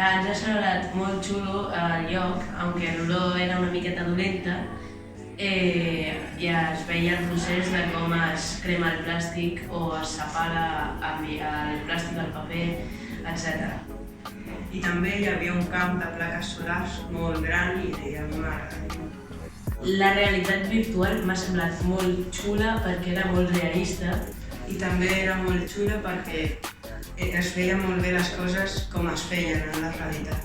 Ens ha semblat molt xulo el lloc, aunque l'olor era una miqueta dolenta, i es veia el procés de com es crema el plàstic o es separa el plàstic del paper, etc. I també hi havia un camp de plaques solars molt gran i dèiem Mare. La realitat virtual m'ha semblat molt xula perquè era molt realista. I també era molt xula perquè es feien molt bé les coses com es feien en la realitat.